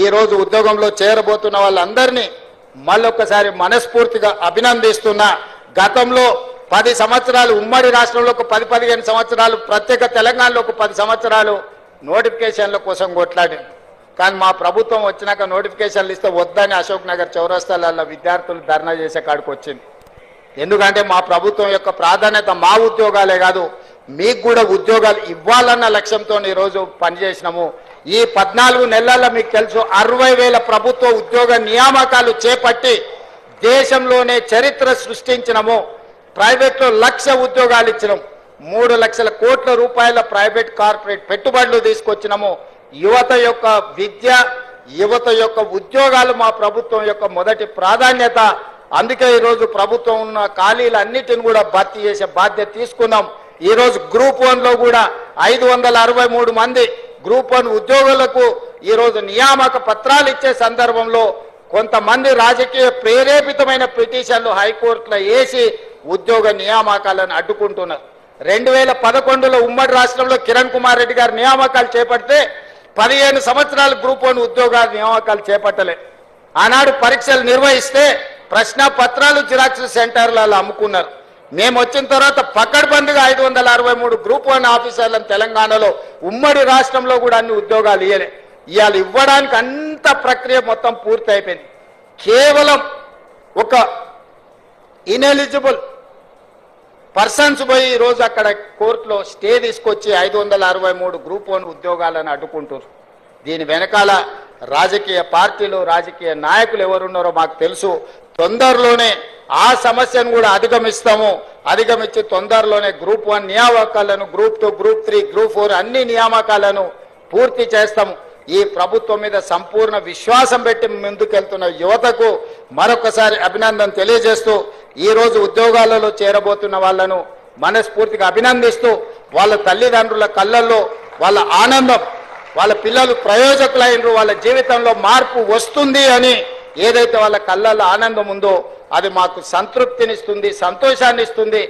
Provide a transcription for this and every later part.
ఈ రోజు ఉద్యోగంలో చేరబోతున్న వాళ్ళందరినీ మళ్ళొక్కసారి మనస్ఫూర్తిగా అభినందిస్తున్నా. గతంలో 10 సంవత్సరాలు ఉమ్మడి రాష్ట్రంలో ఒక 10-15 సంవత్సరాలు, ప్రత్యేక తెలంగాణలో ఒక 10 సంవత్సరాలు నోటిఫికేషన్ల కోసం కొట్లాడింది. కానీ మా ప్రభుత్వం వచ్చినాక నోటిఫికేషన్లు ఇస్తే వద్దని అశోక్ నగర్ చౌరస్తాలలో విద్యార్థులు ధర్నా చేసే కాడికి వచ్చింది. ఎందుకంటే మా ప్రభుత్వం యొక్క ప్రాధాన్యత మా ఉద్యోగాలే కాదు, మీకు కూడా ఉద్యోగాలు ఇవ్వాలన్న లక్ష్యంతో ఈరోజు పనిచేసినాము. ఈ 14 నెలల్లో మీకు తెలుసు 60,000 ప్రభుత్వ ఉద్యోగ నియామకాలు చేపట్టి దేశంలోనే చరిత్ర సృష్టించినము. ప్రైవేట్లో 1,00,000 ఉద్యోగాలు ఇచ్చినాము. 3 లక్షల కోట్ల రూపాయల ప్రైవేట్ కార్పొరేట్ పెట్టుబడులు తీసుకొచ్చినాము. యువత యొక్క విద్య, యువత యొక్క ఉద్యోగాలు మా ప్రభుత్వం యొక్క మొదటి ప్రాధాన్యత. అందుకే ఈరోజు ప్రభుత్వం ఉన్న ఖాళీలన్నిటిని కూడా భర్తీ చేసే బాధ్యత తీసుకున్నాం. ఈరోజు గ్రూప్ 1లో కూడా 563 మంది గ్రూప్ 1 ఉద్యోగులకు ఈరోజు నియామక పత్రాలు ఇచ్చే సందర్భంలో కొంతమంది రాజకీయ ప్రేరేపితమైన పిటిషన్లు హైకోర్టులో వేసి ఉద్యోగ నియామకాలను అడ్డుకుంటున్నారు. 2011లో ఉమ్మడి రాష్ట్రంలో కిరణ్ కుమార్ రెడ్డి గారు నియామకాలు చేపడితే 15 సంవత్సరాలు గ్రూప్ 1 ఉద్యోగాల నియామకాలు చేపట్టలే. ఆనాడు పరీక్షలు నిర్వహిస్తే ప్రశ్న పత్రాలు జిరాక్స్ సెంటర్లలో అమ్ముకున్నారు. మేము వచ్చిన తర్వాత పకడ్బందీగా 563 గ్రూప్ 1 ఆఫీసర్లను తెలంగాణలో ఉమ్మడి రాష్ట్రంలో కూడా అన్ని ఉద్యోగాలు ఇవ్వలే. ఇవాళ ఇవ్వడానికి అంత ప్రక్రియ మొత్తం పూర్తి అయిపోయింది. కేవలం ఒక ఇనెలిజిబుల్ పర్సన్స్ పోయి ఈరోజు అక్కడ కోర్టులో స్టే తీసుకొచ్చి 563 గ్రూప్ 1 ఉద్యోగాలను అడ్డుకుంటారు. దీని వెనకాల రాజకీయ పార్టీలు, రాజకీయ నాయకులు ఎవరున్నారో మాకు తెలుసు. తొందరలోనే ఆ సమస్యను కూడా అధిగమించి తొందరలోనే గ్రూప్ 1 నియామకాలను, గ్రూప్ 2, గ్రూప్ 3, గ్రూప్ 4 అన్ని నియామకాలను పూర్తి చేస్తాము. ఈ ప్రభుత్వం మీద సంపూర్ణ విశ్వాసం పెట్టి ముందుకెళ్తున్న యువతకు మరొకసారి అభినందన తెలియజేస్తూ ఈ రోజు ఉద్యోగాలలో చేరబోతున్న వాళ్ళను మనస్ఫూర్తిగా అభినందిస్తూ వాళ్ళ తల్లిదండ్రుల కళ్ళల్లో వాళ్ళ ఆనందం, వాళ్ళ పిల్లలు ప్రయోజకులైనరు, వాళ్ళ జీవితంలో మార్పు వస్తుంది అని ఏదైతే వాళ్ళ కళ్ళల్లో ఆనందం ఉందో అది మాకు సంతృప్తినిస్తుంది, సంతోషాన్ని ఇస్తుంది.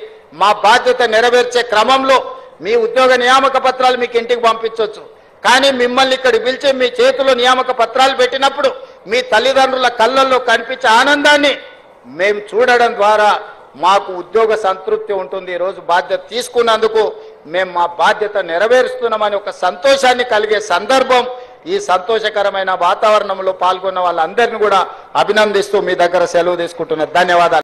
మా బాధ్యత నెరవేర్చే క్రమంలో మీ ఉద్యోగ నియామక పత్రాలు మీకు ఇంటికి పంపించవచ్చు. కానీ మిమ్మల్ని ఇక్కడ పిలిచి మీ చేతిలో నియామక పత్రాలు పెట్టినప్పుడు మీ తల్లిదండ్రుల కళ్ళల్లో కనిపించే ఆనందాన్ని మేము చూడడం ద్వారా మాకు ఉద్యోగ సంతృప్తి ఉంటుంది. ఈరోజు బాధ్యత తీసుకున్నందుకు మేము మా బాధ్యత నెరవేరుస్తున్నామని ఒక సంతోషాన్ని కలిగే సందర్భం. ఈ సంతోషకరమైన వాతావరణంలో పాల్గొన్న వాళ్ళందరినీ కూడా అభినందిస్తూ మీ దగ్గర సెలవు తీసుకుంటున్నా. ధన్యవాదాలు.